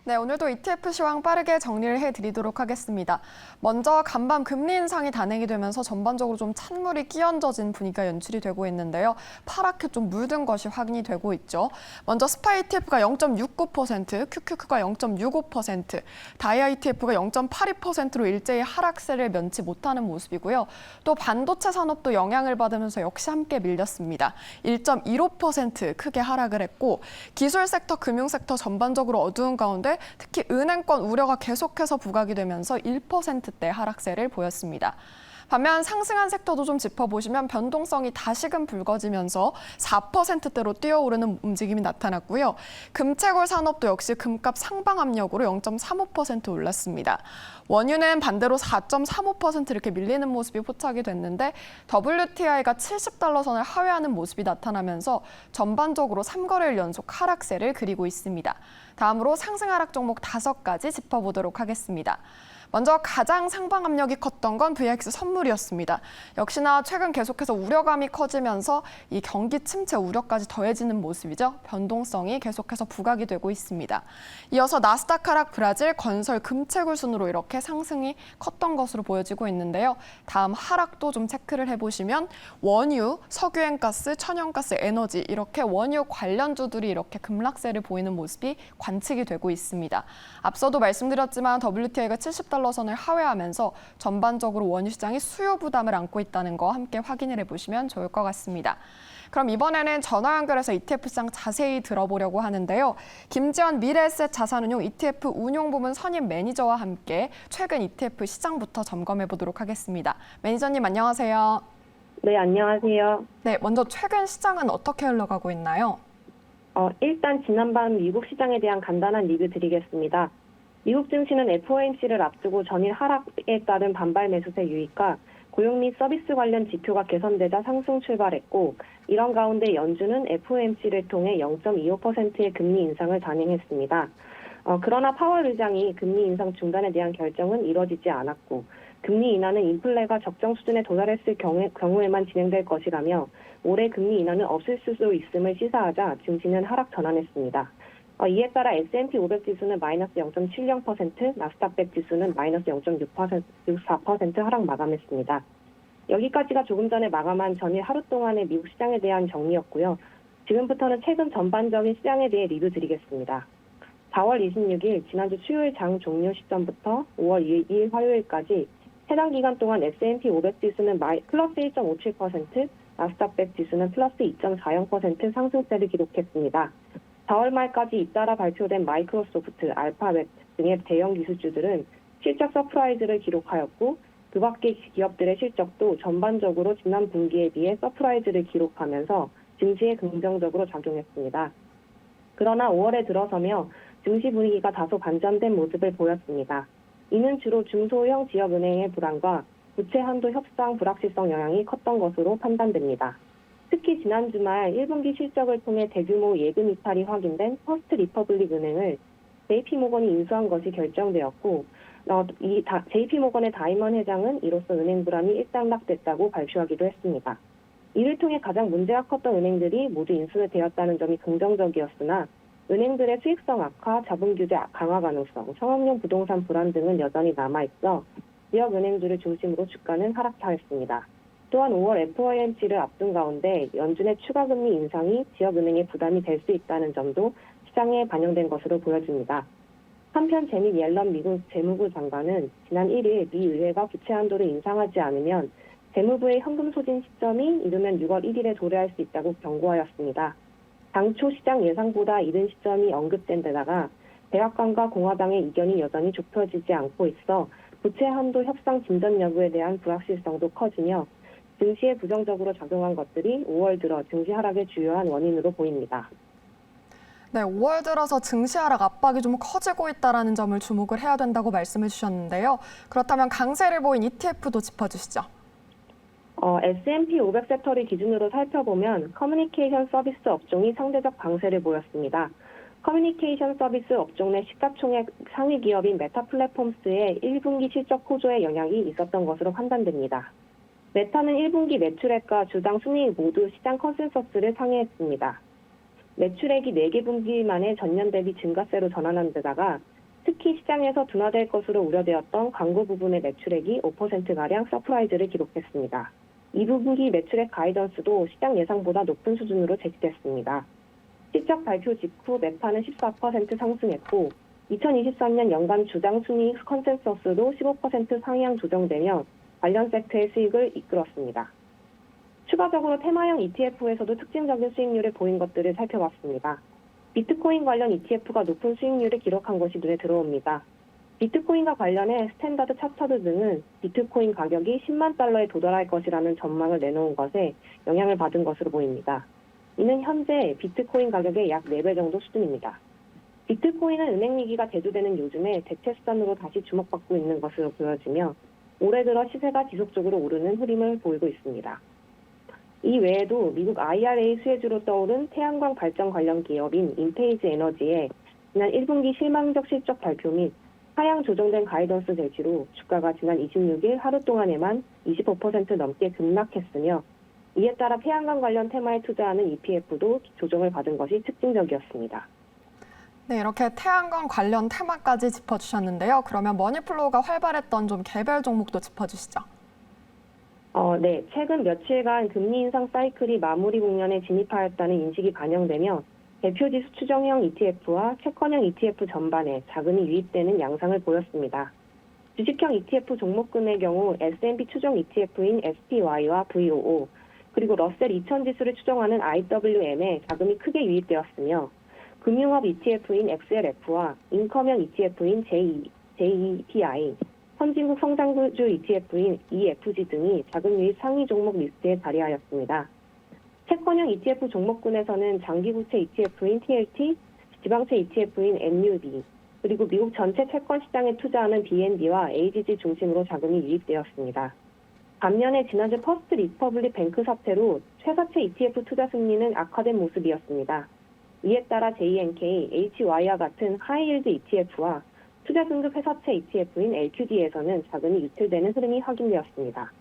네, 오늘도 ETF 시황 빠르게 정리를 해드리도록 하겠습니다. 먼저 간밤 금리 인상이 단행이 되면서 전반적으로 좀 찬물이 끼얹어진 분위기가 연출이 되고 있는데요. 파랗게 좀 물든 것이 확인이 되고 있죠. 먼저 스파 ETF가 0.69%, QQQ가 0.65%, 다이아 ETF가 0.82%로 일제히 하락세를 면치 못하는 모습이고요. 또 반도체 산업도 영향을 받으면서 역시 함께 밀렸습니다. 1.15% 크게 하락을 했고, 기술 섹터, 금융 섹터 전반적으로 어두운 가운데 특히 은행권 우려가 계속해서 부각이 되면서 1%대 하락세를 보였습니다. 반면 상승한 섹터도 좀 짚어보시면 변동성이 다시금 불거지면서 4%대로 뛰어오르는 움직임이 나타났고요. 금채굴 산업도 역시 금값 상방 압력으로 0.35% 올랐습니다. 원유는 반대로 4.35% 이렇게 밀리는 모습이 포착이 됐는데 WTI가 70달러 선을 하회하는 모습이 나타나면서 전반적으로 3거래일 연속 하락세를 그리고 있습니다. 다음으로 상승 하락 종목 5가지 짚어보도록 하겠습니다. 먼저 가장 상방 압력이 컸던 건 VX 선물이었습니다. 역시나 최근 계속해서 우려감이 커지면서 이 경기 침체 우려까지 더해지는 모습이죠. 변동성이 계속해서 부각이 되고 있습니다. 이어서 나스닥 하락, 브라질, 건설, 금채굴 순으로 이렇게 상승이 컸던 것으로 보여지고 있는데요. 다음 하락도 좀 체크를 해보시면 원유, 석유행가스, 천연가스, 에너지 이렇게 원유 관련주들이 이렇게 급락세를 보이는 모습이 관측이 되고 있습니다. 앞서도 말씀드렸지만 WTI가 70달러 선을 하회하면서 전반적으로 원유 시장이 수요 부담을 안고 있다는 거 함께 확인을 해보시면 좋을 것 같습니다. 그럼 이번에는 전화 연결해서 ETF 시장 자세히 들어보려고 하는데요. 김지연 미래에셋 자산운용 ETF 운용부문 선임 매니저와 함께 최근 ETF 시장부터 점검해 보도록 하겠습니다. 매니저님 안녕하세요. 네, 안녕하세요. 네, 먼저 최근 시장은 어떻게 흘러가고 있나요? 일단 지난밤 미국 시장에 대한 간단한 리뷰 드리겠습니다. 미국 증시는 FOMC를 앞두고 전일 하락에 따른 반발 매수세 유입과 고용 및 서비스 관련 지표가 개선되자 상승 출발했고, 이런 가운데 연준은 FOMC를 통해 0.25%의 금리 인상을 단행했습니다. 그러나 파월 의장이 금리 인상 중단에 대한 결정은 이뤄지지 않았고, 금리 인하는 인플레가 적정 수준에 도달했을 경우에만 진행될 것이라며 올해 금리 인하는 없을 수도 있음을 시사하자 증시는 하락 전환했습니다. 이에 따라 S&P 500 지수는 마이너스 0.70%, 나스닥 100 지수는 마이너스 0.64% 하락 마감했습니다. 여기까지가 조금 전에 마감한 전일 하루 동안의 미국 시장에 대한 정리였고요. 지금부터는 최근 전반적인 시장에 대해 리뷰 드리겠습니다. 4월 26일 지난주 수요일 장 종료 시점부터 5월 2일 화요일까지 해당 기간 동안 S&P 500 지수는 플러스 1.57%, 나스닥 100 지수는 플러스 2.40% 상승세를 기록했습니다. 4월 말까지 잇따라 발표된 마이크로소프트, 알파벳 등의 대형 기술주들은 실적 서프라이즈를 기록하였고, 그 밖의 기업들의 실적도 전반적으로 지난 분기에 비해 서프라이즈를 기록하면서 증시에 긍정적으로 작용했습니다. 그러나 5월에 들어서며 증시 분위기가 다소 반전된 모습을 보였습니다. 이는 주로 중소형 지역은행의 불안과 부채 한도 협상 불확실성 영향이 컸던 것으로 판단됩니다. 특히 지난 주말 1분기 실적을 통해 대규모 예금 이탈이 확인된 퍼스트 리퍼블릭 은행을 JP모건이 인수한 것이 결정되었고, JP모건의 다이먼 회장은 이로써 은행 불안이 일단락됐다고 발표하기도 했습니다. 이를 통해 가장 문제가 컸던 은행들이 모두 인수되었다는 점이 긍정적이었으나 은행들의 수익성 악화, 자본 규제 강화 가능성, 청약용 부동산 불안 등은 여전히 남아있어 지역 은행들을 중심으로 주가는 하락하였습니다. 또한 5월 FOMC를 앞둔 가운데 연준의 추가 금리 인상이 지역은행에 부담이 될 수 있다는 점도 시장에 반영된 것으로 보여집니다. 한편 제닛 옐런 미국 재무부 장관은 지난 1일 미 의회가 부채 한도를 인상하지 않으면 재무부의 현금 소진 시점이 이르면 6월 1일에 도래할 수 있다고 경고하였습니다. 당초 시장 예상보다 이른 시점이 언급된 데다가 백악관과 공화당의 이견이 여전히 좁혀지지 않고 있어 부채 한도 협상 진전 여부에 대한 불확실성도 커지며 증시에 부정적으로 작용한 것들이 5월 들어 증시 하락의 주요한 원인으로 보입니다. 네, 5월 들어서 증시 하락 압박이 좀 커지고 있다는 점을 주목을 해야 된다고 말씀해 주셨는데요. 그렇다면 강세를 보인 ETF도 짚어주시죠. S&P 500 섹터를 기준으로 살펴보면 커뮤니케이션 서비스 업종이 상대적 강세를 보였습니다. 커뮤니케이션 서비스 업종 내 시가총액 상위 기업인 메타 플랫폼스의 1분기 실적 호조에 영향이 있었던 것으로 판단됩니다. 메타는 1분기 매출액과 주당 순이익 모두 시장 컨센서스를 상회했습니다. 매출액이 4개 분기 만에 전년 대비 증가세로 전환한 데다가 특히 시장에서 둔화될 것으로 우려되었던 광고 부분의 매출액이 5%가량 서프라이즈를 기록했습니다. 2분기 매출액 가이던스도 시장 예상보다 높은 수준으로 제시됐습니다. 실적 발표 직후 매파는 14% 상승했고 2023년 연간 주당 순이익 컨센서스도 15% 상향 조정되며 관련 섹터의 수익을 이끌었습니다. 추가적으로 테마형 ETF에서도 특징적인 수익률을 보인 것들을 살펴봤습니다. 비트코인 관련 ETF가 높은 수익률을 기록한 것이 눈에 들어옵니다. 비트코인과 관련해 스탠다드 차터드 등은 비트코인 가격이 10만 달러에 도달할 것이라는 전망을 내놓은 것에 영향을 받은 것으로 보입니다. 이는 현재 비트코인 가격의 약 4배 정도 수준입니다. 비트코인은 은행 위기가 대두되는 요즘에 대체 수단으로 다시 주목받고 있는 것으로 보여지며 올해 들어 시세가 지속적으로 오르는 흐름을 보이고 있습니다. 이 외에도 미국 IRA 수혜주로 떠오른 태양광 발전 관련 기업인 인페이즈 에너지의 지난 1분기 실망적 실적 발표 및 하향 조정된 가이던스 제시로 주가가 지난 26일 하루 동안에만 25% 넘게 급락했으며 이에 따라 태양광 관련 테마에 투자하는 EPF도 조정을 받은 것이 특징적이었습니다. 네, 이렇게 태양광 관련 테마까지 짚어주셨는데요. 그러면 머니플로우가 활발했던 좀 개별 종목도 짚어주시죠. 네. 최근 며칠간 금리 인상 사이클이 마무리 국면에 진입하였다는 인식이 반영되며 대표지수 추정형 ETF와 채권형 ETF 전반에 자금이 유입되는 양상을 보였습니다. 주식형 ETF 종목군의 경우 S&P 추정 ETF인 SPY와 VOO, 그리고 러셀 2000 지수를 추정하는 IWM에 자금이 크게 유입되었으며 금융업 ETF인 XLF와 인컴형 ETF인 JEPI, 선진국 성장주 ETF인 EFG 등이 자금 유입 상위 종목 리스트에 자리하였습니다. 채권형 ETF 종목군에서는 장기부채 ETF인 TLT, 지방채 ETF인 MUB, 그리고 미국 전체 채권 시장에 투자하는 BNB와 AGG 중심으로 자금이 유입되었습니다. 반면에 지난주 퍼스트 리퍼블릭 뱅크 사태로 회사채 ETF 투자 승리는 악화된 모습이었습니다. 이에 따라 JNK, HY와 같은 하이힐드 ETF와 투자 등급 회사채 ETF인 LQD에서는 자금이 유출되는 흐름이 확인되었습니다.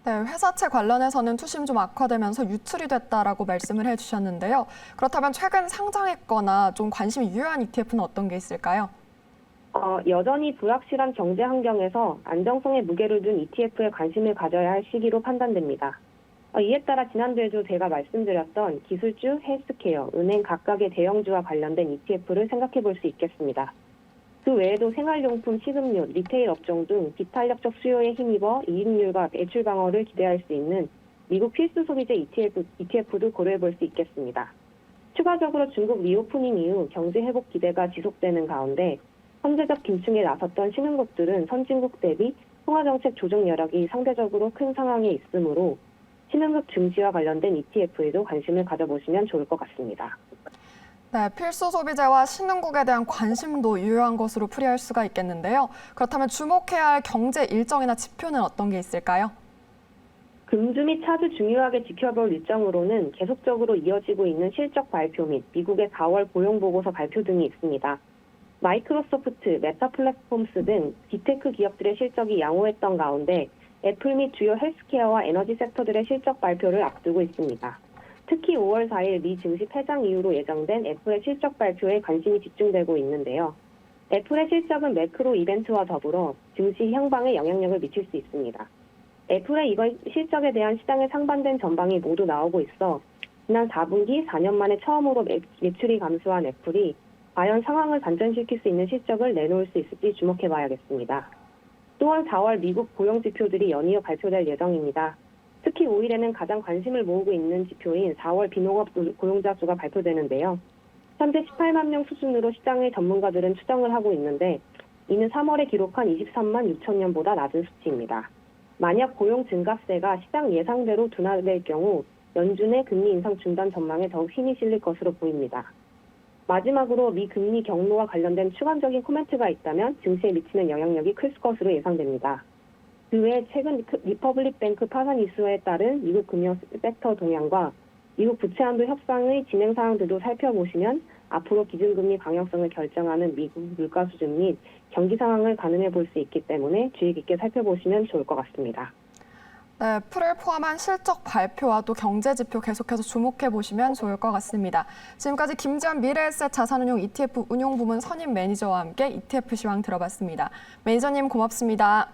네, 회사채 관련해서는 투심 좀 악화되면서 유출이 됐다라고 말씀을 해주셨는데요. 그렇다면 최근 상장했거나 좀 관심이 유효한 ETF는 어떤 게 있을까요? 여전히 불확실한 경제 환경에서 안정성에 무게를 둔 ETF에 관심을 가져야 할 시기로 판단됩니다. 이에 따라 지난주에도 제가 말씀드렸던 기술주, 헬스케어, 은행 각각의 대형주와 관련된 ETF를 생각해 볼 수 있겠습니다. 그 외에도 생활용품, 식음료, 리테일 업종 등 비탄력적 수요에 힘입어 이익률과 매출 방어를 기대할 수 있는 미국 필수 소비재 ETF도 고려해 볼 수 있겠습니다. 추가적으로 중국 리오프닝 이후 경제 회복 기대가 지속되는 가운데 선제적 긴축에 나섰던 신흥국들은 선진국 대비 통화정책 조정 여력이 상대적으로 큰 상황에 있으므로 신흥국 증시와 관련된 ETF에도 관심을 가져보시면 좋을 것 같습니다. 네, 필수 소비재와 신흥국에 대한 관심도 유효한 것으로 풀이할 수가 있겠는데요. 그렇다면 주목해야 할 경제 일정이나 지표는 어떤 게 있을까요? 금주 및 차주 중요하게 지켜볼 일정으로는 계속적으로 이어지고 있는 실적 발표 및 미국의 4월 고용보고서 발표 등이 있습니다. 마이크로소프트, 메타 플랫폼스 등 빅테크 기업들의 실적이 양호했던 가운데 애플 및 주요 헬스케어와 에너지 섹터들의 실적 발표를 앞두고 있습니다. 특히 5월 4일 미 증시 폐장 이후로 예정된 애플의 실적 발표에 관심이 집중되고 있는데요. 애플의 실적은 매크로 이벤트와 더불어 증시 향방에 영향력을 미칠 수 있습니다. 애플의 이번 실적에 대한 시장의 상반된 전망이 모두 나오고 있어 지난 4분기 4년 만에 처음으로 매출이 감소한 애플이 과연 상황을 반전시킬 수 있는 실적을 내놓을 수 있을지 주목해봐야겠습니다. 또한 4월 미국 고용 지표들이 연이어 발표될 예정입니다. 특히 5일에는 가장 관심을 모으고 있는 지표인 4월 비농업 고용자 수가 발표되는데요. 현재 18만 명 수준으로 시장의 전문가들은 추정을 하고 있는데 이는 3월에 기록한 23만 6천 명보다 낮은 수치입니다. 만약 고용 증가세가 시장 예상대로 둔화될 경우 연준의 금리 인상 중단 전망에 더욱 힘이 실릴 것으로 보입니다. 마지막으로 미 금리 경로와 관련된 추가적인 코멘트가 있다면 증시에 미치는 영향력이 클 것으로 예상됩니다. 그 외에 최근 리퍼블릭 뱅크 파산 이슈에 따른 미국 금융 섹터 동향과 미국 부채 한도 협상의 진행 사항들도 살펴보시면 앞으로 기준금리 방향성을 결정하는 미국 물가 수준 및 경기 상황을 가늠해 볼 수 있기 때문에 주의 깊게 살펴보시면 좋을 것 같습니다. 네, 풀을 포함한 실적 발표와 또 경제 지표 계속해서 주목해 보시면 좋을 것 같습니다. 지금까지 김지연 미래에셋 자산운용 ETF 운용부문 선임 매니저와 함께 ETF 시황 들어봤습니다. 매니저님 고맙습니다.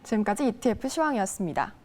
지금까지 ETF 시황이었습니다.